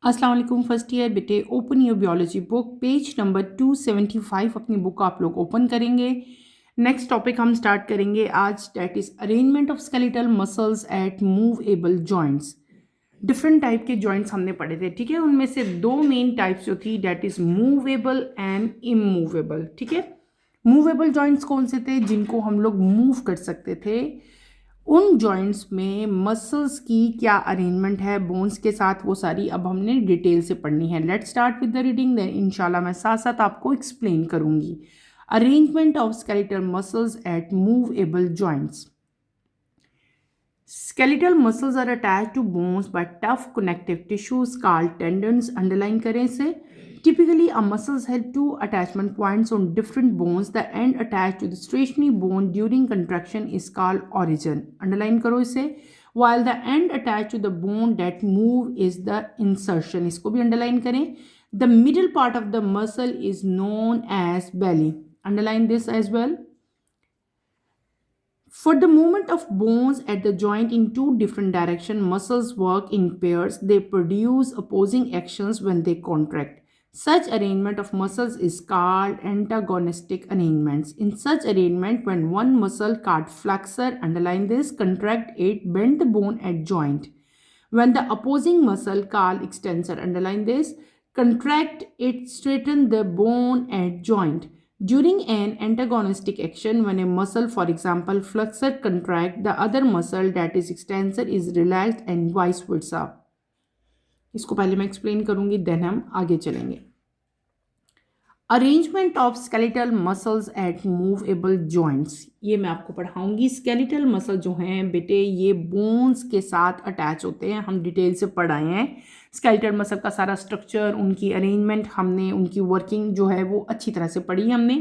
अस्सलाम वालेकुम first year बेटे। Open your biology book, page number 275 अपनी बुक आप लोग ओपन करेंगे। नेक्स्ट टॉपिक हम स्टार्ट करेंगे आज, that is arrangement of skeletal muscles at movable joints. Different type के जॉइंट्स हमने पढ़े थे, ठीक है। उनमें से दो मेन टाइप्स जो थी, that is movable and immovable, ठीक है। मूवेबल जॉइंट्स कौन से थे? जिनको हम लोग मूव कर सकते थे। उन जॉइंट्स में मसल्स की क्या अरेंजमेंट है बोन्स के साथ, वो सारी अब हमने डिटेल से पढ़नी है। Let's start with the reading, then इंशाल्लाह मैं साथ साथ आपको एक्सप्लेन करूंगी। Arrangement of skeletal muscles at movable joints. Skeletal muscles are attached to bones by tough connective tissues called tendons. Underline करें इसे। Typically, a muscles have two attachment points on different bones. The end attached to the stationary bone during contraction is called origin. Underline करो इसे। While the end attached to the bone that move is the insertion. इसको भी underline करें। The middle part of the muscle is known as belly. Underline this as well. For the movement of bones at the joint in two different directions, muscles work in pairs. They produce opposing actions when they contract. Such arrangement of muscles is called antagonistic arrangements. In such arrangement, when one muscle called flexor, underline this, contract it, bend the bone at joint. When the opposing muscle called extensor, underline this, contract it, straighten the bone at joint. During an antagonistic action, when a muscle, for example flexor, contract, the other muscle, that is extensor, is relaxed and vice versa. इसको पहले मैं explain करूंगी, then हम आगे चलेंगे। Arrangement of skeletal muscles at movable joints, ये मैं आपको पढ़ाऊंगी। स्केलेटल मसल जो हैं बेटे, ये बोन्स के साथ अटैच होते हैं। हम डिटेल से पढ़ाए हैं स्केलेटल मसल का सारा स्ट्रक्चर, उनकी अरेंजमेंट, हमने उनकी वर्किंग जो है वो अच्छी तरह से पढ़ी हमने।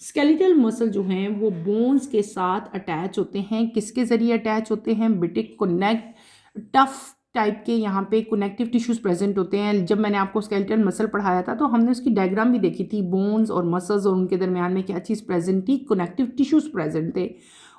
स्केलेटल मसल जो हैं वो बोन्स के साथ अटैच होते हैं। किसके ज़रिए अटैच होते हैं बेटे? कनेक्ट टफ टाइप के यहाँ पे कनेक्टिव टिश्यूज प्रेजेंट होते हैं। जब मैंने आपको स्केलेटल मसल पढ़ाया था तो हमने उसकी डायग्राम भी देखी थी, बोन्स और मसल्स और उनके दरमियान में क्या चीज़ प्रेजेंट थी? कनेक्टिव टिश्यूज प्रेजेंट थे।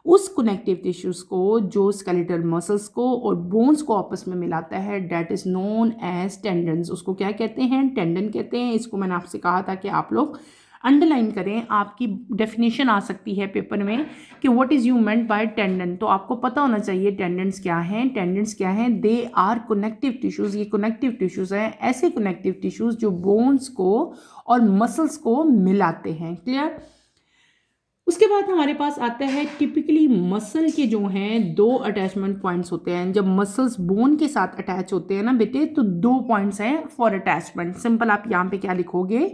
उस कनेक्टिव टिश्यूज को, जो स्केलेटल मसल्स को और बोन्स को आपस में मिलाता है, that is known as tendons. उसको क्या कहते हैं? टेंडन कहते हैं। इसको मैंने आपसे कहा था कि आप लोग अंडरलाइन करें। आपकी डेफिनेशन आ सकती है पेपर में कि what is you meant bye tendon, तो आपको पता होना चाहिए टेंडन्स क्या हैं। टेंडन्स क्या हैं? They are connective tissues. ये कनेक्टिव टिश्यूज़ हैं, ऐसे कनेक्टिव टिश्यूज़ जो बोन्स को और मसल्स को मिलाते हैं। क्लियर? उसके बाद हमारे पास आता है, टिपिकली मसल के जो हैं दो अटैचमेंट पॉइंट्स होते हैं। जब मसल्स बोन के साथ अटैच होते हैं ना बेटे, तो दो पॉइंट्स हैं फॉर अटैचमेंट। सिंपल आप यहाँ पे क्या लिखोगे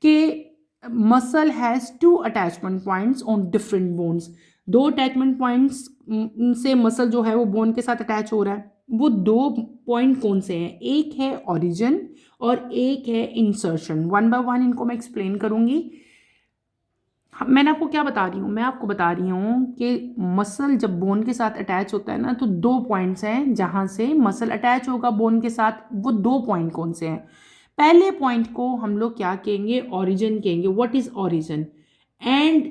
कि muscle has two attachment points on different bones. दो अटैचमेंट पॉइंट्स से मसल जो है वो बोन के साथ अटैच हो रहा है। वो दो पॉइंट कौन से हैं? एक है ओरिजिन और एक है इंसर्शन। वन बाय वन इनको मैं एक्सप्लेन करूंगी। मैंने आपको क्या बता रही हूँ? मैं आपको बता रही हूँ कि मसल जब बोन के साथ अटैच होता है ना, तो दो पॉइंट्स हैं जहाँ से मसल अटैच होगा बोन के साथ। वो दो पॉइंट कौन से हैं? पहले पॉइंट को हम लोग क्या कहेंगे? ओरिजिन कहेंगे। What is origin? एंड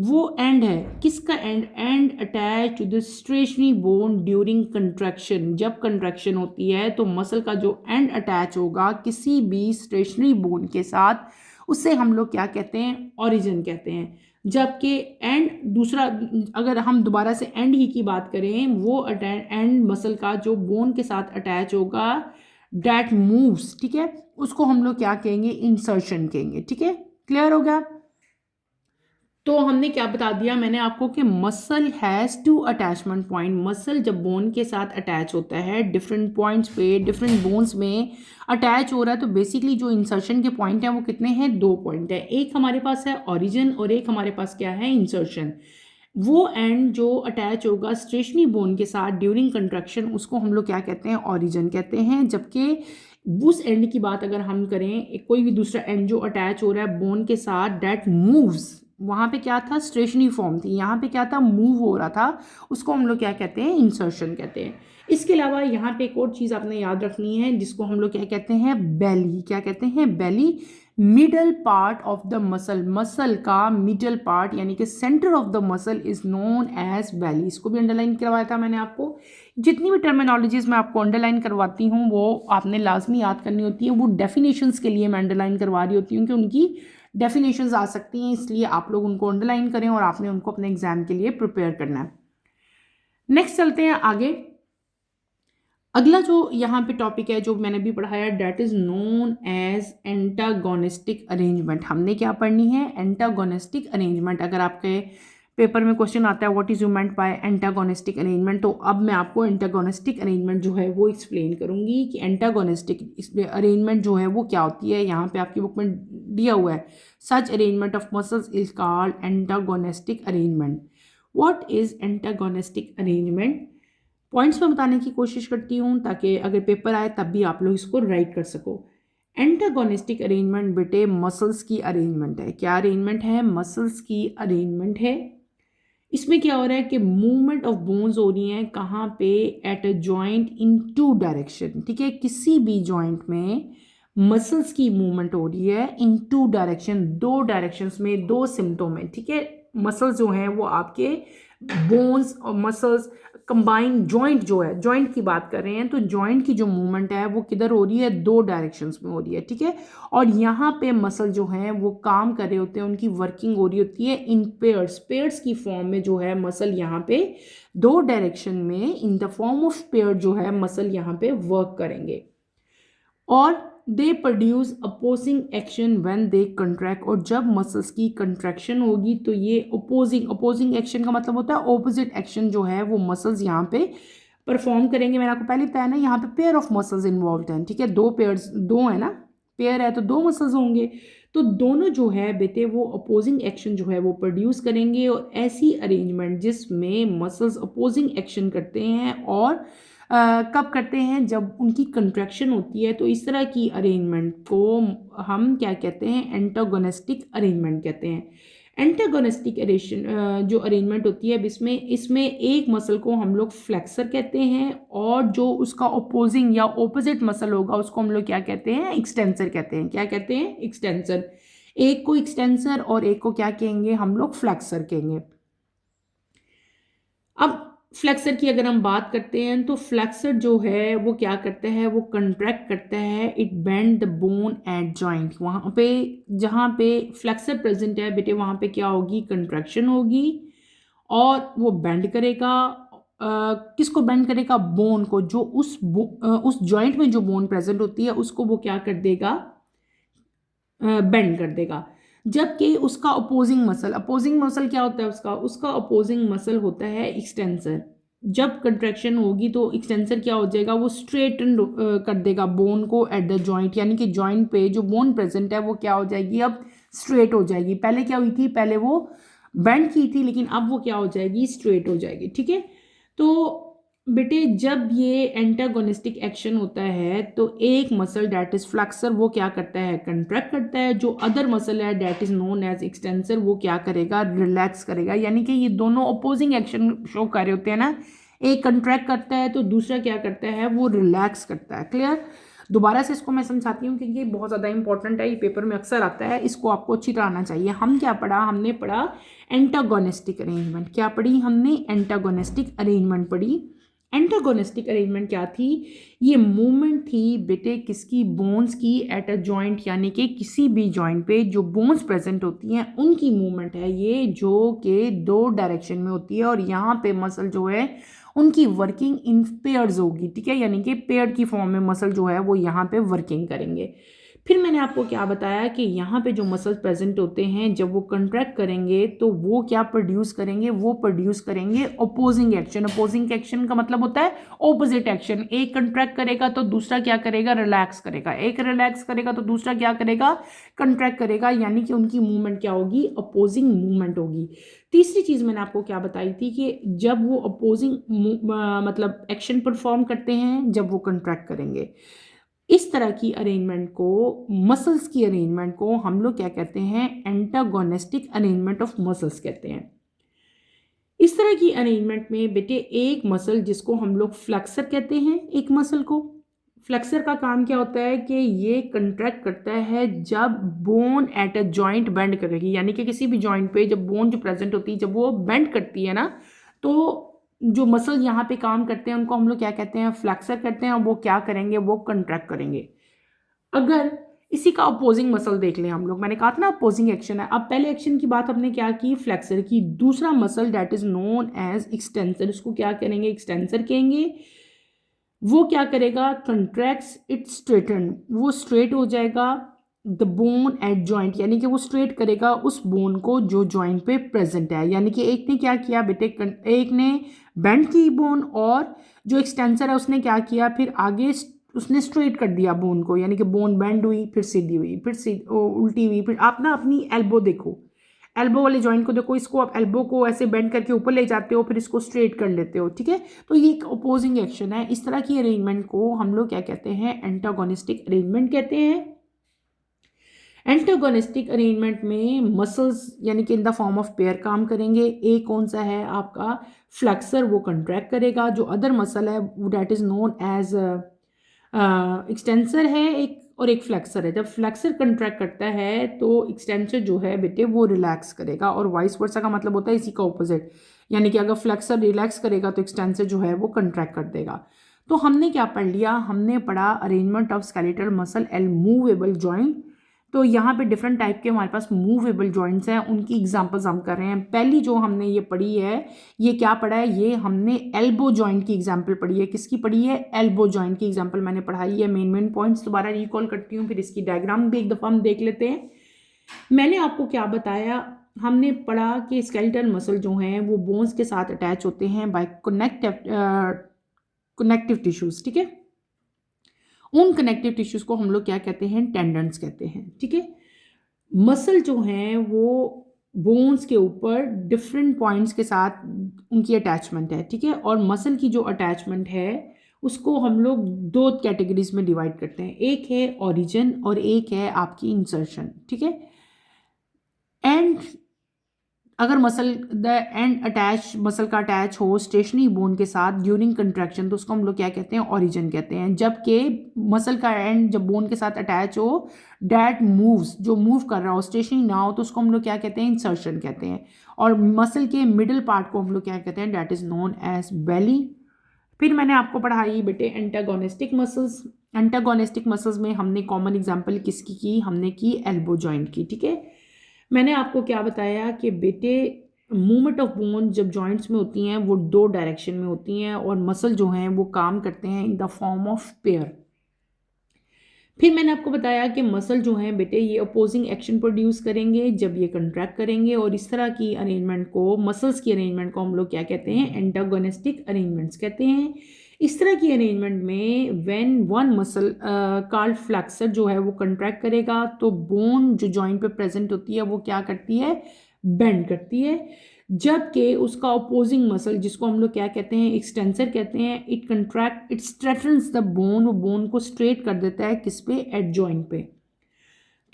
वो एंड है, किसका end? End attach to the stationary bone during contraction. जब कंट्रैक्शन होती है तो मसल का जो एंड अटैच होगा किसी भी स्ट्रेशनरी बोन के साथ, उससे हम लोग क्या कहते हैं? ओरिजिन कहते हैं। जबकि एंड दूसरा, अगर हम दोबारा से एंड ही की बात करें, वो एंड मसल का जो बोन के साथ अटैच होगा, डैट मूव्स, ठीक है, उसको हम लोग क्या कहेंगे? इंसर्शन कहेंगे। ठीक है, क्लियर हो गया? तो हमने क्या बता दिया मैंने आपको कि muscle has two attachment point. Muscle जब बोन के साथ अटैच होता है, डिफरेंट पॉइंट्स पे, डिफरेंट बोन्स में अटैच हो रहा है, तो बेसिकली जो इंसर्शन के पॉइंट हैं वो कितने हैं? दो पॉइंट है। एक हमारे पास है ओरिजिन और एक हमारे पास क्या है? इंसर्शन। वो एंड जो अटैच होगा स्ट्रेशनरी बोन के साथ ड्यूरिंग कंट्रैक्शन, उसको हम लोग क्या कहते हैं? ओरिजिन कहते हैं। जबकि उस एंड की बात अगर हम करें, कोई भी दूसरा एंड जो अटैच हो रहा है बोन के साथ, दैट मूव्स, वहाँ पे क्या था? स्ट्रेशनरी फॉर्म थी, यहाँ पे क्या था? मूव हो रहा था, उसको हम लोग क्या कहते हैं? इंसर्शन कहते हैं। इसके अलावा यहाँ पे एक और चीज़ आपने याद रखनी है, जिसको हम लोग क्या कहते हैं? बेली। क्या कहते हैं? Belly. Middle part of the muscle, muscle का मिडल पार्ट यानी कि centre of the muscle is known as belly. इसको भी अंडरलाइन करवाया था मैंने आपको। जितनी भी टर्मिनोलॉजीज मैं आपको अंडरलाइन करवाती हूँ वो आपने लाजमी याद करनी होती है। वो डेफिनेशंस के लिए मैं अंडरलाइन करवा रही होती हूँ कि उनकी डेफिनेशंस आ सकती हैं, इसलिए आप लोग उनको अंडरलाइन करें और आपने उनको अपने एग्जाम के लिए प्रिपेयर करना है। नेक्स्ट चलते हैं आगे। अगला जो यहाँ पे टॉपिक है जो मैंने भी पढ़ाया, that is known as antagonistic arrangement. हमने क्या पढ़नी है? Antagonistic arrangement. अगर आपके पेपर में क्वेश्चन आता है what is you meant by antagonistic arrangement, तो अब मैं आपको एंटागोनिस्टिक अरेंजमेंट जो है वो एक्सप्लेन करूंगी कि एंटागोनिस्टिक अरेंजमेंट जो है वो क्या होती है। यहाँ पे आपकी बुक में दिया हुआ है, सच arrangement of muscles is called antagonistic arrangement. What is antagonistic arrangement? Points में बताने की कोशिश करती हूँ ताकि अगर पेपर आए तब भी आप लोग इसको राइट कर सको। एंटागोनिस्टिक अरेंजमेंट बेटे मसल्स की अरेंजमेंट है। क्या अरेंजमेंट है? मसल्स की अरेंजमेंट है। इसमें क्या हो रहा है कि मूवमेंट ऑफ बोन्स हो रही है कहाँ पे? At a joint in two direction. ठीक है, किसी भी जॉइंट में मसल्स की मूवमेंट हो रही है इन टू डायरेक्शन, दो डायरेक्शंस में, दो सिमटों में। ठीक है, मसल्स जो हैं वो आपके बोन्स और मसल्स कंबाइन, जॉइंट जो है, जॉइंट की बात कर रहे हैं तो जॉइंट की जो मूवमेंट है वो किधर हो रही है? दो डायरेक्शंस में हो रही है। ठीक है, और यहाँ पे मसल जो हैं वो काम कर रहे होते हैं, उनकी वर्किंग हो रही होती है इन पेयर्स, पेयर्स की फॉर्म में जो है मसल यहाँ पे दो डायरेक्शन में in the form of pair जो है मसल यहाँ पे वर्क करेंगे। और they produce opposing action when they contract. और जब मसल्स की कंट्रैक्शन होगी तो ये अपोजिंग एक्शन का मतलब होता है ऑपोजिट एक्शन जो है वो मसल्स यहाँ पे परफॉर्म करेंगे। मैंने आपको पहले बताया ना, यहाँ पे पेयर ऑफ मसल्स इन्वॉल्व हैं। ठीक है, दो पेयर्स, दो है ना, पेयर है तो दो मसल्स होंगे, तो दोनों जो है बेटे वो अपोजिंग एक्शन जो है वो प्रोड्यूस करेंगे। और ऐसी अरेंजमेंट जिसमें मसल्स अपोजिंग एक्शन करते हैं और कब करते हैं? जब उनकी कंट्रैक्शन होती है। तो इस तरह की अरेंजमेंट को हम क्या कहते हैं? एंटागोनिस्टिक अरेंजमेंट कहते हैं। एंटागोनिस्टिक जो अरेंजमेंट होती है इसमें इसमें एक मसल को हम लोग फ्लेक्सर कहते हैं और जो उसका अपोजिंग या ऑपोजिट मसल होगा उसको हम लोग क्या कहते हैं? एक्सटेंसर कहते हैं। क्या कहते हैं? एक्सटेंसर। एक को एक्सटेंसर और एक को क्या कहेंगे? हम लोग फ्लेक्सर कहेंगे। अब फ्लेक्सर की अगर हम बात करते हैं तो फ्लेक्सर जो है वो क्या करता है? वो कंट्रैक्ट करता है, it bend the bone eight joint. वहाँ पे जहाँ पे फ्लेक्सर प्रेजेंट है बेटे वहाँ पे क्या होगी? कंट्रैक्शन होगी और वो बेंड करेगा। किसको बेंड करेगा? बोन को। जो उस जॉइंट में जो बोन प्रेजेंट होती है उसको वो क्या कर देगा? बेंड कर देगा। जबकि उसका अपोजिंग मसल क्या होता है? उसका अपोजिंग मसल होता है एक्सटेंसर। जब कंट्रैक्शन होगी तो एक्सटेंसर क्या हो जाएगा? वो स्ट्रेटन कर देगा बोन को एट द जॉइंट, यानी कि जॉइंट पे जो बोन प्रेजेंट है वो क्या हो जाएगी? अब स्ट्रेट हो जाएगी। पहले क्या हुई थी? पहले वो बेंड की थी, लेकिन अब वो क्या हो जाएगी? स्ट्रेट हो जाएगी। ठीक है, तो बेटे जब ये एंटागोनिस्टिक एक्शन होता है तो एक मसल डेट इज फ्लेक्सर वो क्या करता है? कंट्रैक्ट करता है। जो अदर मसल है that is known as extensor वो क्या करेगा? रिलैक्स करेगा। यानी कि ये दोनों अपोजिंग एक्शन शो कर रहे होते हैं ना, एक कंट्रैक्ट करता है तो दूसरा क्या करता है? वो रिलैक्स करता है। क्लियर? दोबारा से इसको मैं समझाती हूँ क्योंकि ये बहुत ज़्यादा इंपॉर्टेंट है, ये पेपर में अक्सर आता है, इसको आपको अच्छी तरह आना चाहिए। हम क्या पढ़ा? हमने पढ़ा एंटागोनिस्टिक अरेंजमेंट। क्या पढ़ी हमने? एंटागोनिस्टिक अरेंजमेंट पढ़ी। एंटागोनिस्टिक अरेंजमेंट क्या थी? ये मूवमेंट थी बेटे किसकी? बोन्स की एट अ जॉइंट, यानी कि किसी भी जॉइंट पे जो बोन्स प्रेजेंट होती हैं उनकी मूवमेंट है ये, जो कि दो डायरेक्शन में होती है। और यहाँ पे मसल जो है उनकी वर्किंग इन पेयर्स होगी। ठीक है, यानी कि पेयर की फॉर्म में मसल जो है वो यहाँ पे वर्किंग करेंगे। फिर मैंने आपको क्या बताया कि यहाँ पे जो मसल्स प्रेजेंट होते हैं जब वो कंट्रैक्ट करेंगे तो वो क्या प्रोड्यूस करेंगे? वो प्रोड्यूस करेंगे अपोजिंग एक्शन। अपोजिंग एक्शन का मतलब होता है ऑपोजिट एक्शन। एक कंट्रैक्ट करेगा तो दूसरा क्या करेगा? रिलैक्स करेगा। एक रिलैक्स करेगा तो दूसरा क्या करेगा? कंट्रैक्ट करेगा। यानी कि उनकी मूवमेंट क्या होगी? अपोजिंग मूवमेंट होगी। तीसरी चीज़ मैंने आपको क्या बताई थी कि जब वो अपोजिंग मतलब एक्शन परफॉर्म करते हैं जब वो कंट्रैक्ट करेंगे। इस तरह की अरेंजमेंट को, मसल्स की अरेंजमेंट को हम लोग क्या कहते हैं? एंटागोनिस्टिक अरेंजमेंट ऑफ मसल्स कहते हैं। इस तरह की अरेंजमेंट में बेटे एक मसल जिसको हम लोग फ्लेक्सर कहते हैं, एक मसल को फ्लेक्सर का काम क्या होता है कि ये कंट्रैक्ट करता है जब bone eight a joint bend करेगी, यानी कि किसी भी जॉइंट पे जब बोन जो प्रेजेंट होती है जब वो बेंड करती है ना, तो जो मसल यहाँ पे काम करते हैं उनको हम लोग क्या कहते हैं, फ्लेक्सर कहते हैं। और वो क्या करेंगे, वो कंट्रैक्ट करेंगे। अगर इसी का अपोजिंग मसल देख लें हम लोग, मैंने कहा था ना अपोजिंग एक्शन है। अब पहले एक्शन की बात हमने क्या की, फ्लेक्सर की। दूसरा muscle that is known as extensor, इसको क्या करेंगे, एक्सटेंसर कहेंगे। वो क्या करेगा, कंट्रैक्ट्स इट स्ट्रेटन, वो स्ट्रेट हो जाएगा द बोन एट जॉइंट, यानी कि वो स्ट्रेट करेगा उस बोन को जो जॉइंट पे प्रेजेंट है। यानी कि एक ने क्या किया बेटे, एक ने बेंड की बोन, और जो एक्सटेंसर है उसने क्या किया, फिर आगे उसने स्ट्रेट कर दिया बोन को, यानी कि बोन बेंड हुई, फिर सीधी हुई, फिर उल्टी हुई। फिर आप ना अपनी एल्बो देखो, एल्बो वाले जॉइंट को देखो, इसको आप एल्बो को ऐसे बेंड करके ऊपर ले जाते हो, फिर इसको स्ट्रेट कर लेते हो, ठीक है। तो ये एक अपोजिंग एक्शन है। इस तरह की अरेंजमेंट को हम लोग क्या कहते हैं, एंटागोनिस्टिक अरेंजमेंट कहते हैं। एंटागोनिस्टिक अरेंजमेंट में मसल्स यानी कि in the form of pair काम करेंगे। एक कौन सा है आपका, फ्लेक्सर, वो कंट्रैक्ट करेगा। जो अदर मसल है that is known as extensor है एक, और एक फ्लेक्सर है। जब फ्लेक्सर कंट्रैक्ट करता है तो एक्सटेंसर जो है बेटे वो रिलैक्स करेगा, और वाइस वर्सा का मतलब होता है इसी का ऑपोजिट, यानी कि अगर फ्लेक्सर रिलैक्स करेगा तो एक्सटेंसर जो है वो कंट्रैक्ट कर देगा। तो हमने क्या पढ़ लिया, हमने पढ़ा arrangement of skeletal muscle and movable joint. तो यहाँ पे डिफरेंट टाइप के हमारे पास मूवेबल जॉइंट्स हैं, उनकी एग्जांपल्स हम कर रहे हैं। पहली जो हमने ये पढ़ी है, ये क्या पढ़ा है, ये हमने एल्बो जॉइंट की एग्जांपल पढ़ी है। किसकी पढ़ी है, एल्बो जॉइंट की एग्जांपल मैंने पढ़ाई है। मेन पॉइंट्स दोबारा रिकॉल करती हूँ, फिर इसकी डायग्राम भी एक दफ़ा हम देख लेते हैं। मैंने आपको क्या बताया, हमने पढ़ा कि स्केलेटल मसल जो हैं वो बोन्स के साथ अटैच होते हैं बाय कनेक्टिव टिश्यूज, ठीक है। उन कनेक्टिव टिश्यूज को हम लोग क्या कहते हैं, टेंडन्स कहते हैं, ठीक है। मसल जो हैं वो बोन्स के ऊपर डिफरेंट पॉइंट्स के साथ उनकी अटैचमेंट है, ठीक है। और मसल की जो अटैचमेंट है उसको हम लोग दो कैटेगरीज में डिवाइड करते हैं, एक है ओरिजिन और एक है आपकी इंसर्शन, ठीक है। एंड अगर muscle the end attach, muscle का अटैच हो स्टेशनरी बोन के साथ ड्यूरिंग कंट्रैक्शन, तो उसको हम लोग क्या कहते हैं, ओरिजिन कहते हैं। जबकि मसल का एंड जब बोन के साथ अटैच हो, डैट मूव्स, जो मूव कर रहा हो, स्टेशनरी ना हो, तो उसको हम लोग क्या कहते हैं, इंसर्शन कहते हैं। और मसल के मिडिल पार्ट को हम लोग क्या कहते हैं, डैट इज नोन एज बेली। फिर मैंने आपको पढ़ाई बेटे एंटागोनिस्टिक मसल्स। एंटागोनिस्टिक मसल्स में हमने कॉमन एग्जाम्पल किसकी की, हमने की एल्बो जॉइंट की, ठीक है। मैंने आपको क्या बताया कि बेटे मूवमेंट ऑफ बोन जब जॉइंट्स में होती हैं वो दो डायरेक्शन में होती हैं, और मसल जो हैं वो काम करते हैं in the form of pair. फिर मैंने आपको बताया कि मसल जो हैं बेटे ये अपोजिंग एक्शन प्रोड्यूस करेंगे जब ये कंट्रैक्ट करेंगे, और इस तरह की अरेंजमेंट को, मसल्स की अरेंजमेंट को हम लोग क्या कहते हैं, एंटागोनिस्टिक अरेंजमेंट्स कहते हैं। इस तरह की अरेंजमेंट में when one muscle called flexor जो है वो कंट्रैक्ट करेगा तो बोन जो जॉइंट पे प्रेजेंट होती है वो क्या करती है, बेंड करती है। जबकि उसका अपोजिंग मसल जिसको हम लोग क्या कहते हैं, एक्सटेंसर कहते हैं, it contract, it straightens the bone, वो बोन को स्ट्रेट कर देता है किस पे, एट जॉइंट पे।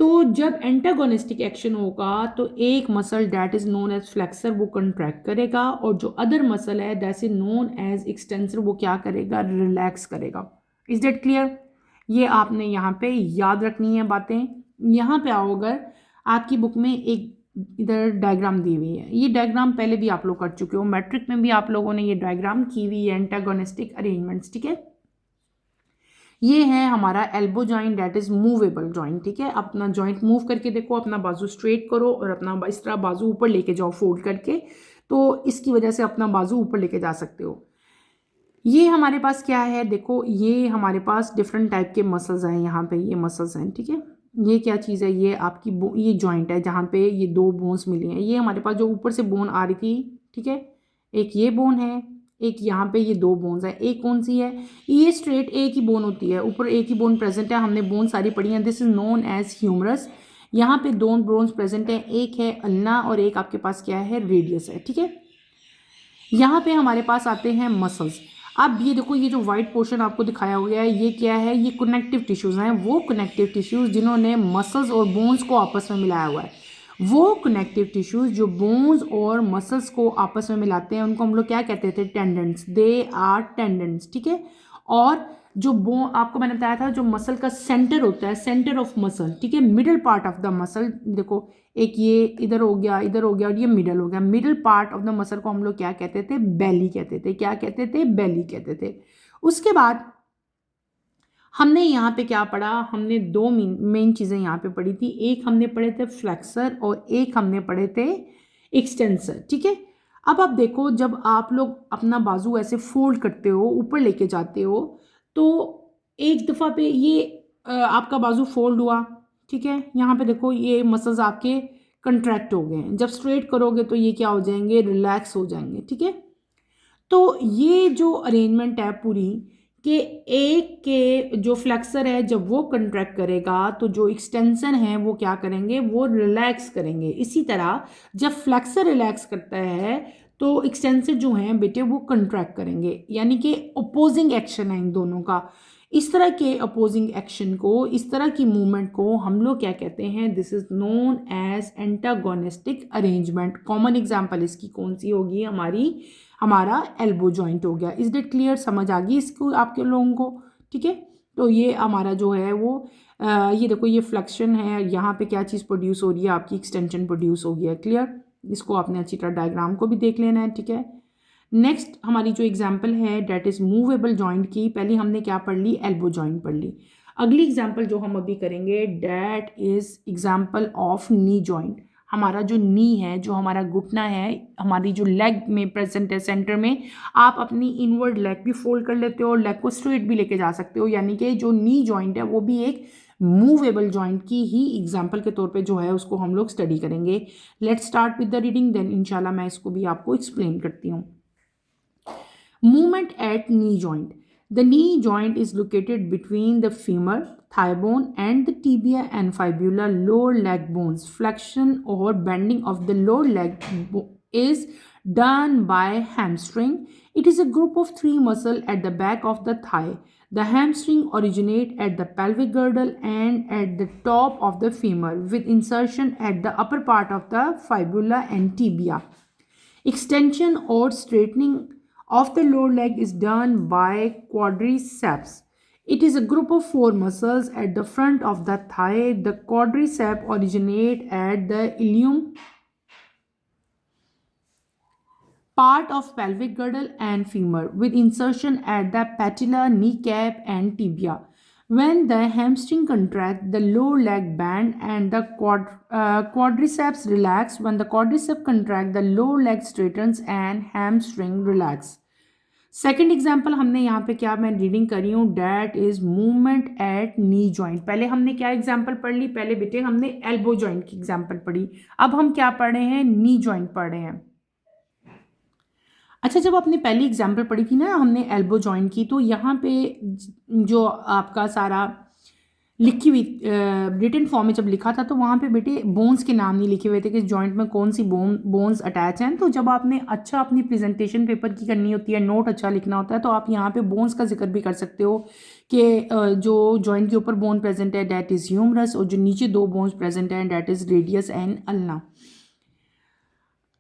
तो जब एंटागोनिस्टिक एक्शन होगा तो एक muscle that is known as flexor वो कंट्रैक्ट करेगा, और जो अदर मसल है that is known as extensor वो क्या करेगा, रिलैक्स करेगा। Is that clear? ये आपने यहाँ पे याद रखनी है बातें। यहाँ पे आओ, अगर आपकी बुक में एक इधर डायग्राम दी हुई है, ये डायग्राम पहले भी आप लोग कर चुके हो, मैट्रिक में भी आप लोगों ने ये डायग्राम की हुई है, एंटागोनिस्टिक अरेंजमेंट्स, ठीक है। ये है हमारा elbow joint that is movable joint, ठीक है। अपना जॉइंट मूव करके देखो, अपना बाजू स्ट्रेट करो और अपना इस तरह बाजू ऊपर लेके जाओ फोल्ड करके, तो इसकी वजह से अपना बाजू ऊपर लेके जा सकते हो। ये हमारे पास क्या है, देखो ये हमारे पास डिफरेंट टाइप के मसल्स हैं, यहाँ पे ये मसल्स हैं, ठीक है। ये क्या चीज़ है, ये आपकी ये जॉइंट है जहाँ पे ये दो बोन्स मिली हैं। ये हमारे पास जो ऊपर से बोन आ रही थी, ठीक है, एक ये बोन है, एक यहाँ पे ये दो बोन्स हैं। एक कौन सी है, ये स्ट्रेट एक ही बोन होती है, ऊपर एक ही बोन प्रेजेंट है, हमने बोन सारी पढ़ी हैं। This is known as humerus. यहाँ पे दो बोन्स प्रेजेंट हैं, एक है अल्ना और एक आपके पास क्या है, रेडियस है, ठीक है। यहाँ पे हमारे पास आते हैं मसल्स। अब ये देखो, ये जो वाइट पोर्शन आपको दिखाया हुआ है ये क्या है, ये कनेक्टिव टिश्यूज़ हैं, वो कनेक्टिव टिश्यूज़ जिन्होंने मसल्स और बोन्स को आपस में मिलाया हुआ है। वो कनेक्टिव टिश्यूज़ जो बोन्स और मसल्स को आपस में मिलाते हैं उनको हम लोग क्या कहते थे, टेंडेंट्स। दे आर टेंडेंट्स, ठीक है। और जो बो आपको मैंने बताया था जो मसल का सेंटर होता है, सेंटर ऑफ मसल, ठीक है, middle part of the muscle, देखो एक ये इधर हो गया और ये मिडल हो गया, middle part of the muscle को हम लोग क्या कहते थे, बेली कहते थे। क्या कहते थे, बेली कहते थे। उसके बाद हमने यहाँ पे क्या पढ़ा, हमने दो मेन चीज़ें यहाँ पे पढ़ी थी। एक हमने पढ़े थे फ्लेक्सर और एक हमने पढ़े थे एक्सटेंसर, ठीक है। अब आप देखो, जब आप लोग अपना बाजू ऐसे फोल्ड करते हो, ऊपर लेके जाते हो, तो एक दफ़ा पे ये आपका बाजू फोल्ड हुआ, ठीक है। यहाँ पे देखो ये मसल्स आपके कंट्रैक्ट हो गए हैं। जब स्ट्रेट करोगे तो ये क्या हो जाएंगे, रिलैक्स हो जाएंगे, ठीक है। तो ये जो अरेंजमेंट है पूरी, कि एक के जो फ्लेक्सर है जब वो कंट्रैक्ट करेगा तो जो एक्सटेंशन है वो क्या करेंगे, वो रिलैक्स करेंगे। इसी तरह जब फ्लेक्सर रिलैक्स करता है तो एक्सटेंसर जो हैं बेटे वो कंट्रैक्ट करेंगे, यानी कि अपोजिंग एक्शन है इन दोनों का। इस तरह के अपोजिंग एक्शन को, इस तरह की मूवमेंट को हम लोग क्या कहते हैं, this is known as antagonistic arrangement. Common example इसकी कौन सी होगी, हमारा एल्बो जॉइंट हो गया। इज डेट क्लियर, समझ आ गई इसको आपके लोगों को, ठीक है। तो ये हमारा जो है वो ये देखो ये फ्लेक्शन है, यहाँ पे क्या चीज़ प्रोड्यूस हो रही है, आपकी एक्सटेंशन प्रोड्यूस हो गई है। क्लियर, इसको आपने अच्छी तरह डायग्राम को भी देख लेना है, ठीक है। नेक्स्ट हमारी जो एग्जाम्पल है डेट इज मूवेबल जॉइंट की, पहले हमने क्या पढ़ ली, एल्बो जॉइंट पढ़ ली। अगली एग्जाम्पल जो हम अभी करेंगे that is example of knee joint. हमारा जो नी है, जो हमारा घुटना है, हमारी जो लेग में प्रेजेंट है सेंटर में, आप अपनी इनवर्ड लेग भी फोल्ड कर लेते हो और लेग को स्ट्रेट भी लेके जा सकते हो, यानी कि जो नी जॉइंट है वो भी एक मूवेबल जॉइंट की ही एग्जाम्पल के तौर पे जो है उसको हम लोग स्टडी करेंगे। Let's start with the reading, then इंशाल्लाह मैं इसको भी आपको एक्सप्लेन करती हूँ। Movement at knee joint. The knee joint is located between the femur, thigh bone and the tibia and fibula lower leg bones. Flexion or bending of the lower leg is done by hamstring. It is a group of three muscles at the back of the thigh. The hamstring originate at the pelvic girdle and at the top of the femur with insertion at the upper part of the fibula and tibia. Extension or straightening of the lower leg is done by quadriceps. It is a group of four muscles at the front of the thigh. The quadriceps originate at the ilium part of pelvic girdle and femur with insertion at the patella, kneecap and tibia. When the hamstring contracts, the lower leg bend and the quadriceps relax. When the quadriceps contract, the lower leg straightens and hamstring relax. Second example हमने यहाँ पे क्या मैं reading कर रही हूँ, that is movement at knee joint. पहले हमने क्या एग्जाम्पल पढ़ ली, पहले बेटे हमने एल्बो जॉइंट की एग्जाम्पल पढ़ी, अब हम क्या पढ़ रहे हैं, नी जॉइंट पढ़ रहे हैं। अच्छा, जब आपने पहली एग्जाम्पल पढ़ी थी ना हमने एल्बो जॉइंट की, तो यहाँ पे जो आपका सारा लिखी हुई रिटन फॉर्म में जब लिखा था तो वहाँ पे बेटे बोन्स के नाम नहीं लिखे हुए थे कि जॉइंट में कौन सी बोन्स अटैच हैं। तो जब आपने अच्छा अपनी प्रेजेंटेशन पेपर की करनी होती है, नोट अच्छा लिखना होता है, तो आप यहाँ पे बोन्स का जिक्र भी कर सकते हो कि जो जॉइंट के ऊपर बोन प्रेजेंट है डैट इज़ ह्यूमरस और जो नीचे दो बोन्स प्रेजेंट हैं that is radius and ulna.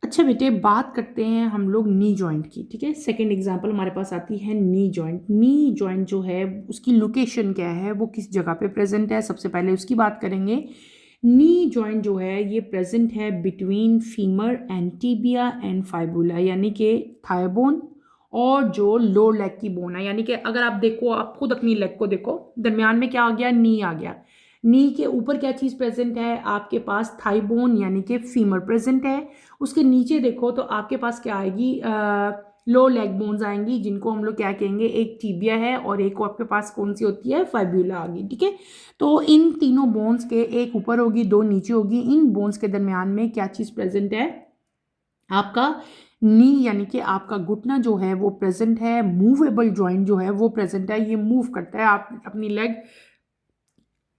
अच्छा बेटे, बात करते हैं हम लोग नी जॉइंट की, ठीक है। सेकंड एग्जांपल हमारे पास आती है नी जॉइंट। नी जॉइंट जो है उसकी लोकेशन क्या है, वो किस जगह पे प्रेजेंट है, सबसे पहले उसकी बात करेंगे। नी जॉइंट जो है ये प्रेजेंट है between femur and tibia and fibula, यानी कि थाई बोन और जो लोअर लेग की बोन है। यानी कि अगर आप देखो, आप खुद अपनी लेग को देखो, दरमियान में क्या आ गया, नी आ गया। नी के ऊपर क्या चीज़ प्रेजेंट है, आपके पास थाई बोन यानी कि फीमर प्रेजेंट है। उसके नीचे देखो तो आपके पास क्या आएगी, लो लेग बोन्स आएंगी, जिनको हम लोग क्या कहेंगे, एक टीबिया है और एक आपके पास कौन सी होती है, फाइब्यूला आ गई, ठीक है। तो इन तीनों बोन्स के एक ऊपर होगी, दो नीचे होगी। इन बोन्स के दरमियान में क्या चीज़ प्रेजेंट है, आपका नी यानी कि आपका घुटना जो है वो प्रेजेंट है। मूवेबल जॉइंट जो है वो प्रेजेंट है, ये मूव करता है। आप अपनी लेग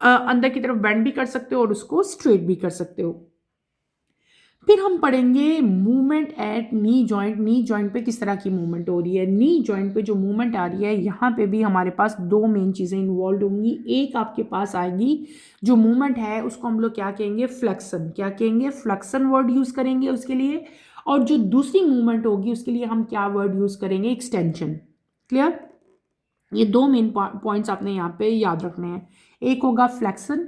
अंदर की तरफ बेंड भी कर सकते हो और उसको स्ट्रेट भी कर सकते हो। फिर हम पढ़ेंगे movement at knee joint. Knee joint पे किस तरह की मूवमेंट हो रही है, नी जॉइंट पे जो मूवमेंट आ रही है, यहाँ पे भी हमारे पास दो मेन चीज़ें इन्वॉल्व होंगी। एक आपके पास आएगी जो मूवमेंट है उसको हम लोग क्या कहेंगे, फ्लेक्सन। क्या कहेंगे, फ्लेक्सन वर्ड यूज़ करेंगे उसके लिए। और जो दूसरी मूवमेंट होगी उसके लिए हम क्या वर्ड यूज़ करेंगे, एक्सटेंशन। क्लियर। ये दो मेन पॉइंट्स आपने यहाँ पे याद रखने हैं। एक होगा फ्लेक्शन,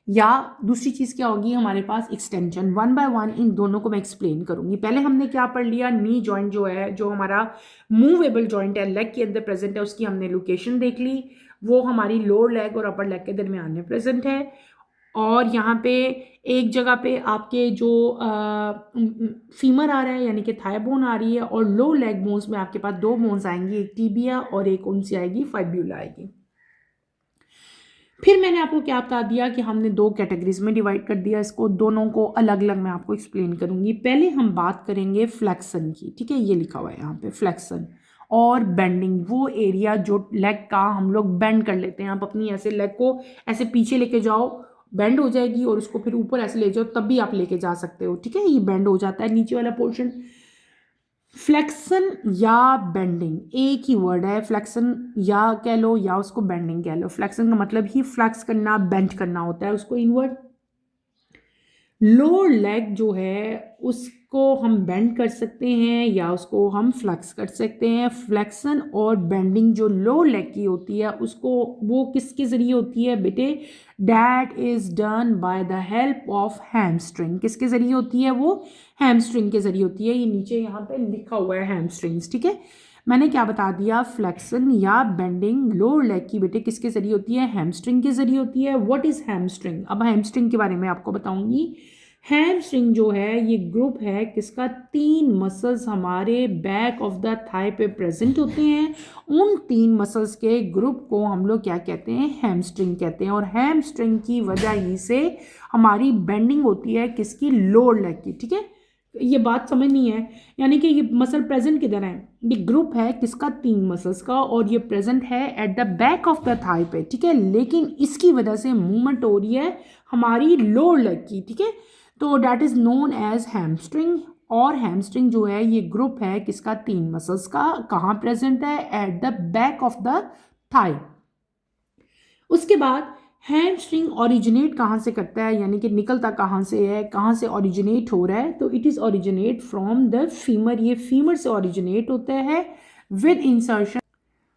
या दूसरी चीज़ क्या होगी हमारे पास एक्सटेंशन। वन बाय वन इन दोनों को मैं एक्सप्लेन करूंगी। पहले हमने क्या पढ़ लिया, नी जॉइंट जो है, जो हमारा मूवेबल जॉइंट है, लेग के अंदर प्रेजेंट है, उसकी हमने लोकेशन देख ली। वो हमारी लोअर लेग और अपर लेग के दरमियान में प्रेजेंट है। और यहाँ पे एक जगह पे आपके जो फीमर आ रहा है, यानी कि थाई बोन आ रही है, और लो लेग बोन्स में आपके पास दो बोन्स आएंगी, एक टीबिया और एक कौन सी आएगी, फाइब्यूला आएगी। फिर मैंने आपको क्या बता दिया कि हमने दो कैटेगरीज में डिवाइड कर दिया इसको, दोनों को अलग अलग मैं आपको एक्सप्लेन करूंगी। पहले हम बात करेंगे फ्लेक्शन की, ठीक है, ये लिखा हुआ है यहाँ पे फ्लेक्शन और बेंडिंग, वो एरिया जो लेग का हम लोग बेंड कर लेते हैं। आप अपनी ऐसे लेग को ऐसे पीछे लेके जाओ, बेंड हो जाएगी, और उसको फिर ऊपर ऐसे ले जाओ, तब भी आप लेके जा सकते हो, ठीक है, ये बेंड हो जाता है नीचे वाला पोर्शन। फ्लेक्शन या बेंडिंग एक ही वर्ड है, फ्लेक्शन या कह लो या उसको बेंडिंग कह लो। फ्लेक्शन का मतलब ही फ्लेक्स करना, बेंड करना होता है उसको इनवर्ड। लोअर लेग जो है उसको हम बेंड कर सकते हैं या उसको हम फ्लेक्स कर सकते हैं। फ्लेक्शन और बेंडिंग जो लोअर लेग की होती है उसको, वो किसके ज़रिए होती है बेटे, that is done by the help of hamstring. किसके ज़रिए होती है वो, हैमस्ट्रिंग के ज़रिए होती है। ये नीचे यहाँ पे लिखा हुआ है हैमस्ट्रिंग्स, ठीक है। मैंने क्या बता दिया, फ्लेक्शन या बेंडिंग लोअर लेग की बेटे किसके ज़रिए होती है, हैमस्ट्रिंग के ज़रिए होती है। व्हाट इज़ हैमस्ट्रिंग, अब हैमस्ट्रिंग के बारे में आपको बताऊंगी। हैमस्ट्रिंग जो है ये ग्रुप है किसका, तीन मसल्स हमारे बैक ऑफ द थाई पे प्रेजेंट होते हैं। उन तीन मसल्स के ग्रुप को हम लोग क्या कहते हैं, हैमस्ट्रिंग कहते हैं। और हैमस्ट्रिंग की वजह ही से हमारी बेंडिंग होती है किसकी, लोअर लेग की, ठीक है। ये बात समझनी है, यानी कि ये मसल प्रेजेंट किधर है, ये ग्रुप है किसका, तीन मसल्स का, और ये प्रेजेंट है at the back of the thigh पे, ठीक है। लेकिन इसकी वजह से मूवमेंट हो रही है हमारी लोअर लेग की, ठीक है। तो that is known as hamstring. और हैमस्ट्रिंग जो है ये ग्रुप है किसका, तीन मसल्स का, कहाँ प्रेजेंट है, at the back of the thigh. उसके बाद हैमस्ट्रिंग ओरिजिनेट कहाँ से करता है, यानी कि निकलता कहाँ से है, कहाँ से ओरिजिनेट हो रहा है, तो it is originate from the femur. ये फीमर से ओरिजिनेट होता है विद इंसर्शन।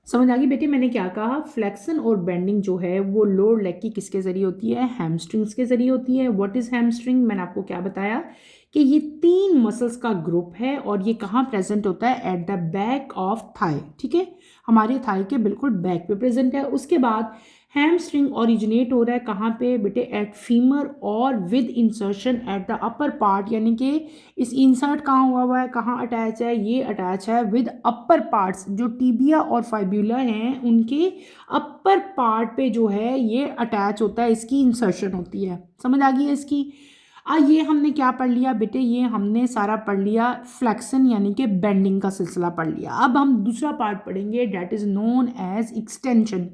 समझ आ गई बेटे मैंने क्या कहा, फ्लेक्शन और बेंडिंग जो है वो लोअर लेग की किसके जरिए होती है, हैमस्ट्रिंग्स के जरिए होती है। व्हाट इज हैमस्ट्रिंग, मैंने आपको क्या बताया कि ये तीन मसल्स का ग्रुप है और ये कहाँ प्रेजेंट होता है, at the back of Thai, ठीक है, हमारे थाई के बिल्कुल बैक पे प्रेजेंट है। उसके बाद हैमस्ट्रिंग ओरिजिनेट हो रहा है कहाँ पे बेटे, एट फीमर और with insertion eight the upper part, यानी कि इस इंसर्ट कहाँ हुआ है, कहाँ अटैच है, ये अटैच है विद अपर पार्ट्स, जो टीबिया और फाइब्यूला हैं उनके अपर पार्ट पे जो है ये अटैच होता है, इसकी इंसर्शन होती है। समझ आ गई है इसकी। ये हमने क्या पढ़ लिया बेटे, ये हमने सारा पढ़ लिया फ्लेक्शन यानी कि बेंडिंग का सिलसिला पढ़ लिया। अब हम दूसरा पार्ट पढ़ेंगे, that is known as extension.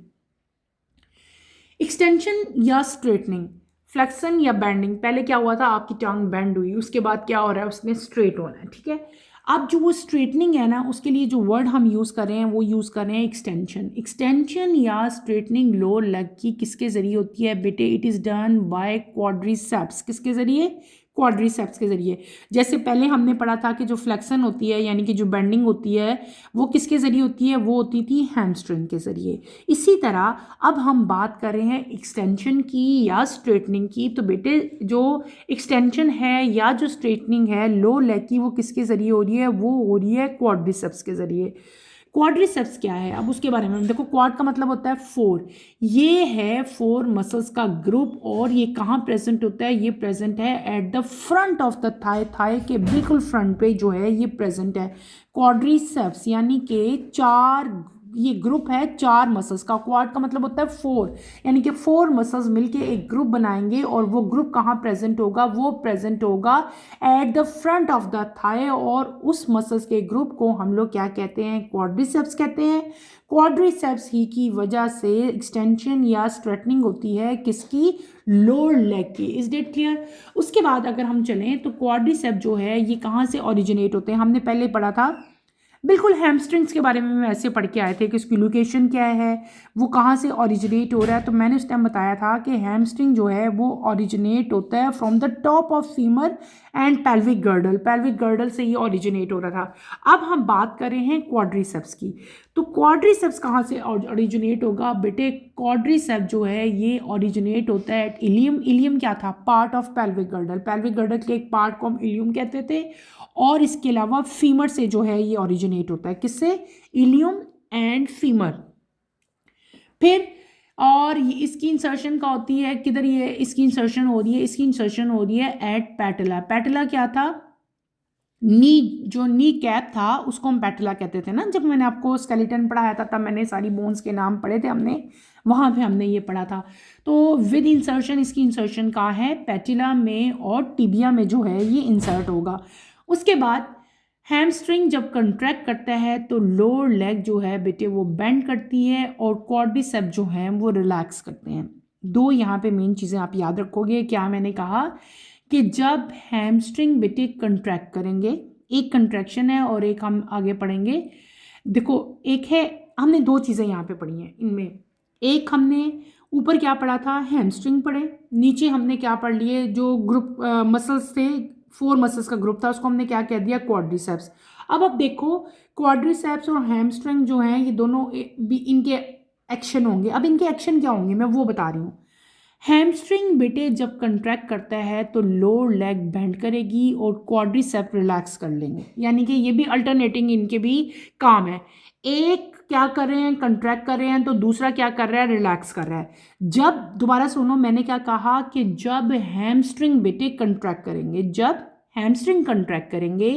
Extension या स्ट्रेटनिंग, फ्लेक्शन या बेंडिंग, पहले क्या हुआ था, आपकी टांग बेंड हुई, उसके बाद क्या हो रहा है, उसने स्ट्रेट होना है, ठीक है। अब जो वो स्ट्रेटनिंग है ना, उसके लिए जो वर्ड हम यूज़ कर रहे हैं वो यूज़ कर रहे हैं एक्सटेंशन। एक्सटेंशन या स्ट्रेटनिंग लोअर लेग की किसके ज़रिए होती है बेटे, it is done by quadriceps. किसके ज़रिए, क्वाड्रिसेप्स के ज़रिए। जैसे पहले हमने पढ़ा था कि जो फ्लेक्शन होती है यानी कि जो बेंडिंग होती है वो किसके ज़रिए होती है, वो होती थी हैमस्ट्रिंग के ज़रिए। इसी तरह अब हम बात कर रहे हैं एक्सटेंशन की या स्ट्रेटनिंग की। तो बेटे जो एक्सटेंशन है या जो स्ट्रेटनिंग है लोअर लेग की, वो किसके ज़रिए हो रही है, वो हो रही है क्वाड्रिसेप्स के ज़रिए। क्वाड्रिसेप्स क्या है, अब उसके बारे में देखो। क्वाड का मतलब होता है फोर, ये है फोर मसल्स का ग्रुप, और ये कहाँ प्रेजेंट होता है, ये प्रेजेंट है at the front of the thigh, thigh के बिल्कुल फ्रंट पे जो है ये प्रेजेंट है क्वाड्रिसेप्स, यानी कि चार, ये ग्रुप है चार मसल्स का। क्वाड का मतलब होता है फोर, यानी कि फोर मसल्स मिलके एक ग्रुप बनाएंगे, और वो ग्रुप कहाँ प्रेजेंट होगा, वो प्रेजेंट होगा at the front of the thigh, और उस मसल्स के ग्रुप को हम लोग क्या कहते हैं, क्वाड्रिसेप्स कहते हैं। क्वाड्रिसेप्स ही की वजह से एक्सटेंशन या स्ट्रेटनिंग होती है किसकी, लोअर लेग की। Is that clear. उसके बाद अगर हम चलें तो क्वाड्रिसेप्स जो है ये कहाँ से ओरिजिनेट होते हैं, हमने पहले पढ़ा था बिल्कुल हैमस्ट्रिंग्स के बारे में ऐसे पढ़ के आए थे कि उसकी लोकेशन क्या है, वो कहाँ से ओरिजिनेट हो रहा है। तो मैंने उस टाइम बताया था कि हैमस्ट्रिंग जो है वो ओरिजिनेट होता है from the top of femur and pelvic girdle, pelvic girdle से ये ओरिजिनेट हो रहा था। अब हम बात कर रहे हैं क्वाड्रिसेप्स की। तो क्वाड्रिसेप्स कहाँ से ओरिजिनेट होगा बेटे? क्वाड्रिसेप्स जो है ये ओरिजिनेट होता है एट इलियम। इलियम क्या था? Part of pelvic girdle. Pelvic girdle के एक पार्ट को हम इलियम कहते थे। और इसके अलावा फीमर से जो है ये ओरिजिनेट होता है। किससे? Ilium and femur. फिर और ये इसकी इंसर्शन का होती है किधर? ये इसकी इंसर्शन हो रही है, इसकी इंसर्शन हो रही है एट पैटेला। पैटेला क्या था? नी, जो नी कैप था उसको हम पैटेला कहते थे ना। जब मैंने आपको स्केलेटन पढ़ाया था तब मैंने सारी बोन्स के नाम पढ़े थे, हमने वहाँ पे हमने ये पढ़ा था। तो विद इंसर्शन, इसकी इंसर्शन कहाँ है? पैटेला में और टिबिया में जो है ये इंसर्ट होगा। उसके बाद हैमस्ट्रिंग जब कंट्रैक्ट करता है तो लोअर लेग जो है बेटे वो बेंड करती है और क्वाड्रिसेप्स जो हैं वो रिलैक्स करते हैं। दो यहाँ पे मेन चीज़ें आप याद रखोगे। क्या मैंने कहा कि जब हैमस्ट्रिंग बेटे कंट्रैक्ट करेंगे, एक कंट्रैक्शन है और एक हम आगे पढ़ेंगे। देखो एक है, हमने दो चीज़ें यहाँ पे पढ़ी हैं इनमें। एक हमने ऊपर क्या पढ़ा था? हैमस्ट्रिंग पढ़े। नीचे हमने क्या पढ़ लिए? जो ग्रुप मसल्स थे, 4 मसल्स का ग्रुप था, उसको हमने क्या कह दिया? क्वाड्रिसेप्स। अब देखो क्वाड्रिसेप्स और हैमस्ट्रिंग जो हैं ये दोनों भी इनके एक्शन होंगे। अब इनके एक्शन क्या होंगे मैं वो बता रही हूँ। हैमस्ट्रिंग बेटे जब कंट्रैक्ट करता है तो लोअर लेग बेंड करेगी और क्वाड्रिसेप रिलैक्स कर लेंगे। यानी कि ये भी अल्टरनेटिंग इनके भी काम है। एक क्या कर रहे हैं? कंट्रैक्ट कर रहे हैं, तो दूसरा क्या कर रहा है? रिलैक्स कर रहा है। जब, दोबारा सुनो मैंने क्या कहा कि जब हैमस्ट्रिंग बेटे कंट्रैक्ट करेंगे, जब हैमस्ट्रिंग कंट्रैक्ट करेंगे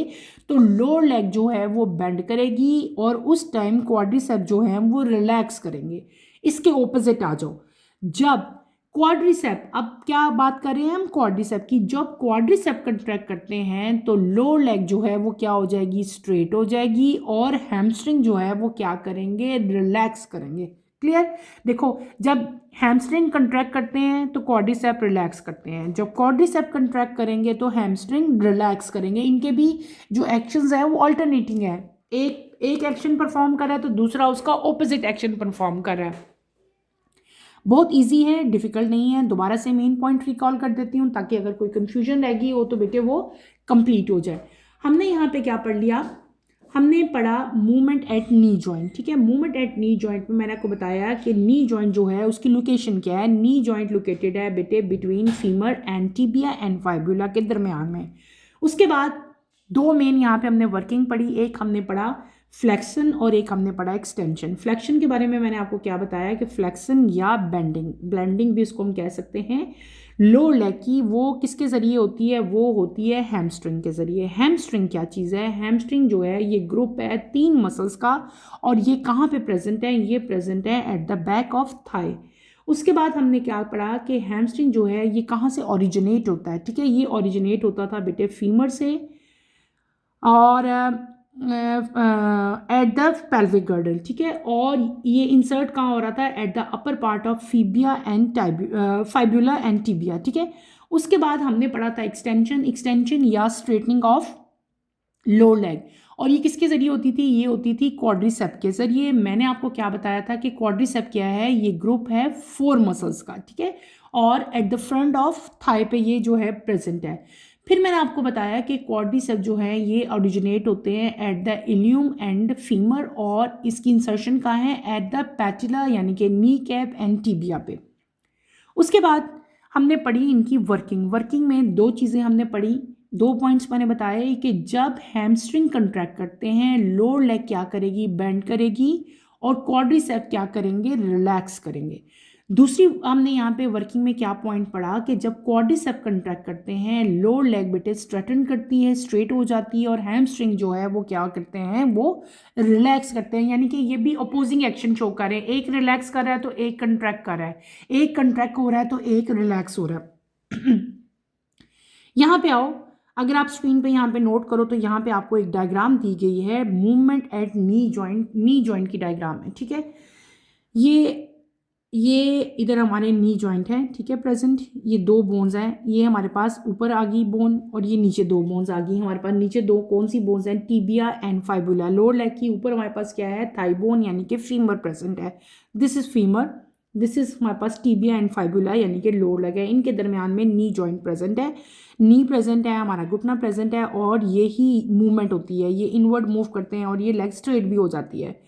तो लोअर लेग जो है वो बेंड करेगी और उस टाइम क्वाड्रिसेप जो है वो रिलैक्स करेंगे। इसके ऑपोजिट आ जाओ। जब क्वाड्रिसेप, अब क्या बात कर रहे हैं हम? क्वाड्रिसेप की। जब क्वाड्रिसेप कंट्रैक्ट करते हैं तो लोअर लेग जो है वो क्या हो जाएगी? स्ट्रेट हो जाएगी और हैमस्ट्रिंग जो है वो क्या करेंगे? रिलैक्स करेंगे। क्लियर? देखो जब हैमस्ट्रिंग कंट्रैक्ट करते हैं तो क्वाड्रिसेप रिलैक्स करते हैं, जब क्वाड्रिसेप कंट्रैक्ट करेंगे तो हैमस्ट्रिंग रिलैक्स करेंगे। इनके भी जो एक्शंस है वो अल्टरनेटिंग है। एक एक्शन परफॉर्म कर रहा है तो दूसरा उसका ऑपोजिट एक्शन परफॉर्म कर रहा है। बहुत इजी है, डिफिकल्ट नहीं है। दोबारा से मेन पॉइंट रिकॉल कर देती हूँ ताकि अगर कोई कंफ्यूजन रह गई हो तो बेटे वो कंप्लीट हो जाए। हमने यहाँ पे क्या पढ़ लिया? हमने पढ़ा मूवमेंट एट नी जॉइंट। ठीक है, मूवमेंट एट नी जॉइंट में मैंने आपको बताया कि नी जॉइंट जो है उसकी लोकेशन क्या है? नी जॉइंट लोकेटेड है बेटे between femur and tibia and fibula के दरमियान में। उसके बाद दो मेन यहाँ पे हमने वर्किंग पढ़ी। एक हमने पढ़ा फ्लेक्शन और एक हमने पढ़ा एक्सटेंशन। फ्लेक्शन के बारे में मैंने आपको क्या बताया कि फ्लेक्शन या बेंडिंग, ब्लेंडिंग भी इसको हम कह सकते हैं, लोअर लेग की, वो किसके ज़रिए होती है? वो होती है हैमस्ट्रिंग के ज़रिए। हैमस्ट्रिंग क्या चीज़ है? हैमस्ट्रिंग जो है ये ग्रुप है 3 मसल्स का और ये कहाँ पे प्रेजेंट है? ये प्रेजेंट है at the back of Thai. उसके बाद हमने क्या पढ़ा कि हैमस्ट्रिंग जो है ये कहाँ से ओरिजिनेट होता है? ठीक है, ये ओरिजिनेट होता था बेटे फीमर से और एट द पेल्विक गर्डल। ठीक है, और ये इंसर्ट कहाँ हो रहा था? At the upper part of tibia and fibula and tibia. ठीक है, उसके बाद हमने पढ़ा था एक्सटेंशन। एक्सटेंशन या स्ट्रेटनिंग ऑफ लोअर लेग, और ये किसके जरिए होती थी? ये होती थी क्वाड्रिसेप के जरिए। मैंने आपको क्या बताया था कि क्वाड्रिसेप क्या है? ये ग्रुप है 4 मसल्स का। ठीक है, और eight the front of thigh पे ये जो है प्रेजेंट है। फिर मैंने आपको बताया कि क्वाड्रिसेप जो है ये ओरिजिनेट होते हैं at the ilium and femur और इसकी इंसर्शन कहाँ है? एट द पैटिला यानी कि नी कैप एंड टिबिया पे। उसके बाद हमने पढ़ी इनकी वर्किंग। वर्किंग में दो चीज़ें हमने पढ़ी, 2 पॉइंट्स मैंने बताए कि जब हैमस्ट्रिंग कंट्रैक्ट करते हैं लोअर लेग क्या करेगी? बेंड करेगी और क्वाड्रिसेप क्या करेंगे? रिलैक्स करेंगे। दूसरी हमने यहाँ पे वर्किंग में क्या पॉइंट पढ़ा कि जब क्वाड्रिसेप कंट्रैक्ट करते हैं लोअर लेग बेटे स्ट्रेटन करती है, स्ट्रेट हो जाती है और हैमस्ट्रिंग जो है वो क्या करते हैं? वो रिलैक्स करते हैं। यानी कि ये भी अपोजिंग एक्शन शो कर रहे हैं, एक रिलैक्स कर रहा है तो एक कंट्रैक्ट कर रहा है, एक कंट्रैक्ट हो रहा है तो एक रिलैक्स हो रहा है। यहाँ पे आओ, अगर आप स्क्रीन पे यहाँ पे नोट करो तो यहाँ पे आपको एक डायग्राम दी गई है movement at knee joint, knee joint की डायग्राम है। ठीक है, ये इधर हमारे नी जॉइंट है। ठीक है, प्रेजेंट ये 2 बोन्स हैं, ये हमारे पास ऊपर आ गई बोन और ये नीचे 2 बोन्स आ गई हमारे पास। नीचे 2 कौन सी बोन्स हैं? Tibia and fibula. Lower leg की ऊपर हमारे पास क्या है? थाई बोन यानी कि फीमर प्रेजेंट है। This is femur this is हमारे पास टीबिया एंड फाइबुला यानी कि लोअर लेग है, इनके दरमियान में नी जॉइंट प्रेजेंट है, नी प्रेजेंट है, हमारा घुटना प्रेजेंट है और ये ही मूवमेंट होती है, ये इनवर्ड मूव करते हैं और ये लेग स्ट्रेट भी हो जाती है।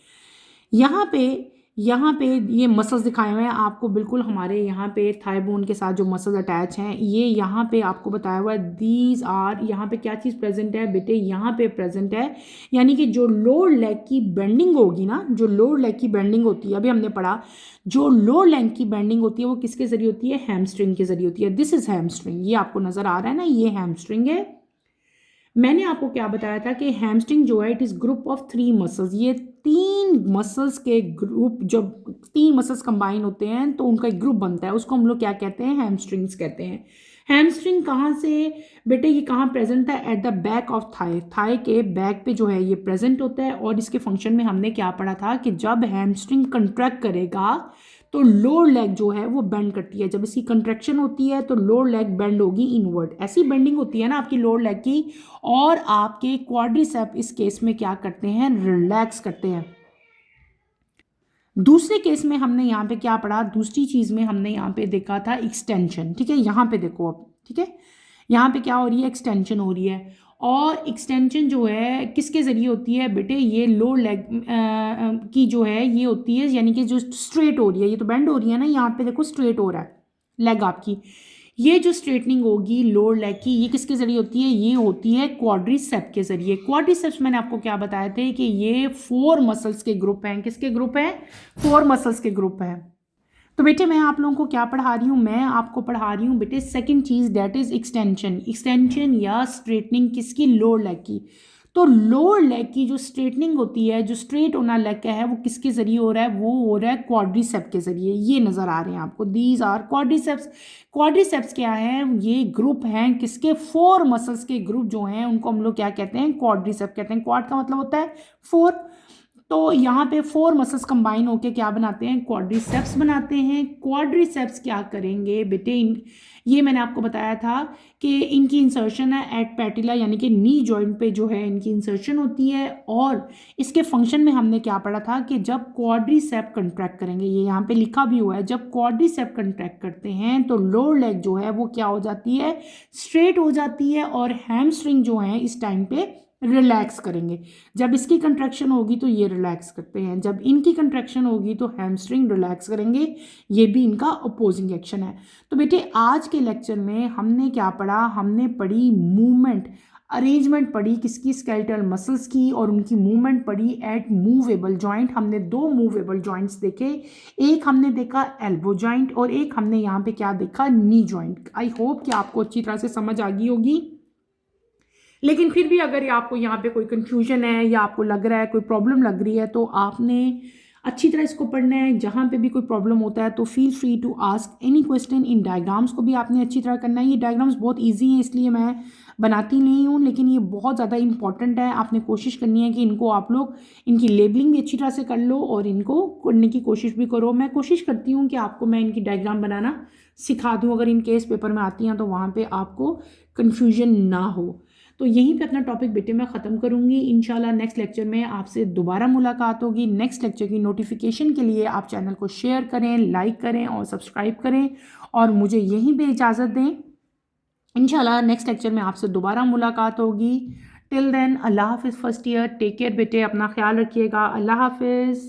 यहाँ पे ये मसल्स दिखाए हुए हैं आपको, बिल्कुल हमारे यहाँ पे थाई बोन के साथ जो मसल्स अटैच हैं, ये यहाँ पे आपको बताया हुआ है दीज आर, यहाँ पे क्या चीज़ प्रेजेंट है बेटे, यहाँ पे प्रेजेंट है, यानी कि जो लोअर लेग की बेंडिंग होगी ना, जो लोअर लेग की बेंडिंग होती है, अभी हमने पढ़ा जो लोअर लेग की बेंडिंग होती है वो किसके जरिए होती है, हैमस्ट्रिंग के जरिए होती है। दिस इज हैमस्ट्रिंग, ये आपको नजर आ रहा है ना, ये हैमस्ट्रिंग है। मैंने आपको क्या बताया था कि हैमस्ट्रिंग जो है it is group of 3 muscles, ये 3 मसल्स के ग्रुप, जब 3 मसल्स कंबाइन होते हैं तो उनका एक ग्रुप बनता है, उसको हम लोग क्या कहते हैं, हैमस्ट्रिंग्स कहते हैं। हैमस्ट्रिंग कहाँ से बेटे, ये कहाँ प्रेजेंट है, at the back of thigh, thigh के बैक पे जो है ये प्रेजेंट होता है। और इसके फंक्शन में हमने क्या पढ़ा था कि जब हैमस्ट्रिंग कंट्रैक्ट करेगा तो लोअर लेग जो है वो बेंड करती है, जब इसकी कंट्रैक्शन होती है तो लोअर लेग बेंड होगी इनवर्ड, ऐसी बेंडिंग होती है ना आपकी लोअर लेग की, और आपके क्वाड्रिसेप इस केस में क्या करते हैं, रिलैक्स करते हैं। दूसरे केस में हमने यहाँ पे क्या पढ़ा, दूसरी चीज़ में हमने यहाँ पे देखा था एक्सटेंशन, ठीक है, यहाँ पे देखो अब, ठीक है, यहाँ पे क्या हो रही है, एक्सटेंशन हो रही है। और एक्सटेंशन जो है किसके ज़रिए होती है बेटे, ये लोअर लेग की जो है ये होती है, यानी कि जो स्ट्रेट हो रही है, ये तो बेंड हो रही है ना, यहाँ पे देखो स्ट्रेट हो रहा है लेग आपकी, ये जो स्ट्रेटनिंग होगी लोअर लेग की, ये किसके जरिए होती है, ये होती है क्वाड्रिसेप के जरिए। क्वाड्रिसेप्स मैंने आपको क्या बताए थे कि ये 4 मसल्स के ग्रुप हैं, किसके ग्रुप हैं, 4 मसल्स के ग्रुप हैं। तो बेटे मैं आप लोगों को क्या पढ़ा रही हूँ, मैं आपको पढ़ा रही हूँ बेटे second cheese, that is extension, extension या स्ट्रेटनिंग किसकी, लोअर लेग की। तो लोअर लेग की जो स्ट्रेटनिंग होती है, जो स्ट्रेट होना लेग का है, वो किसके जरिए हो रहा है, वो हो रहा है क्वाड्रिसेप के जरिए, ये नजर आ रहे हैं आपको, दीज आर क्वाड्रिसेप्स। क्वाड्रिसेप्स क्या है, ये ग्रुप हैं किसके, 4 मसल्स के ग्रुप जो हैं उनको हम लोग क्या कहते हैं, क्वाड्रिसेप कहते हैं। क्वाड का मतलब होता है 4, तो यहाँ पे 4 मसल्स कंबाइन होके क्या बनाते हैं, क्वाड्रिसेप्स बनाते हैं। क्वाड्रिसेप्स क्या करेंगे बेटे, ये मैंने आपको बताया था कि इनकी इंसर्शन है एट पैटिला, यानी कि नी जॉइंट पे जो है इनकी इंसर्शन होती है। और इसके फंक्शन में हमने क्या पढ़ा था कि जब क्वाड्रिसेप कंट्रैक्ट करेंगे, ये यहाँ पे लिखा भी हुआ है, जब क्वाड्रिसेप कंट्रैक्ट करते हैं तो लोअर लेग जो है वो क्या हो जाती है, स्ट्रेट हो जाती है, और हैमस्ट्रिंग जो है इस टाइम पे रिलैक्स करेंगे। जब इसकी कंट्रैक्शन होगी तो ये रिलैक्स करते हैं, जब इनकी कंट्रैक्शन होगी तो हैमस्ट्रिंग रिलैक्स करेंगे, ये भी इनका अपोजिंग एक्शन है। तो बेटे आज के लेक्चर में हमने क्या पढ़ा, हमने पढ़ी मूवमेंट, अरेंजमेंट पढ़ी किसकी, स्केलेटल मसल्स की, और उनकी मूवमेंट पढ़ी एट मूवेबल जॉइंट। हमने 2 मूवेबल जॉइंट्स देखे, एक हमने देखा एल्बो जॉइंट और एक हमने यहाँ पे क्या देखा, नी जॉइंट। आई होप कि आपको अच्छी तरह से समझ आ गई होगी, लेकिन फिर भी अगर आपको यहाँ पे कोई कंफ्यूजन है या आपको लग रहा है कोई प्रॉब्लम लग रही है तो आपने अच्छी तरह इसको पढ़ना है। जहाँ पे भी कोई प्रॉब्लम होता है तो feel free to ask any question. इन डायग्राम्स को भी आपने अच्छी तरह करना है, ये डायग्राम्स बहुत ईजी हैं इसलिए मैं बनाती नहीं हूँ, लेकिन ये बहुत ज़्यादा इंपॉर्टेंट है। आपने कोशिश करनी है कि इनको आप लोग, इनकी लेबलिंग भी अच्छी तरह से कर लो और इनको करने की कोशिश भी करो। मैं कोशिश करती हूँ कि आपको मैं इनकी डायग्राम बनाना सिखा दूँ, अगर इन केस पेपर में आती हैं तो वहाँ पर आपको कन्फ्यूजन ना हो। तो यहीं पे अपना टॉपिक बेटे मैं ख़त्म करूँगी। इंशाल्लाह नेक्स्ट लेक्चर में आपसे दोबारा मुलाकात होगी। नेक्स्ट लेक्चर की नोटिफिकेशन के लिए आप चैनल को शेयर करें, लाइक करें और सब्सक्राइब करें, और मुझे यहीं पे इजाज़त दें। इंशाल्लाह नेक्स्ट लेक्चर में आपसे दोबारा मुलाकात होगी। टिल देन अल्लाह हाफिज़ फर्स्ट ईयर, टेक केयर बेटे, अपना ख्याल रखिएगा, अल्लाह हाफिज़।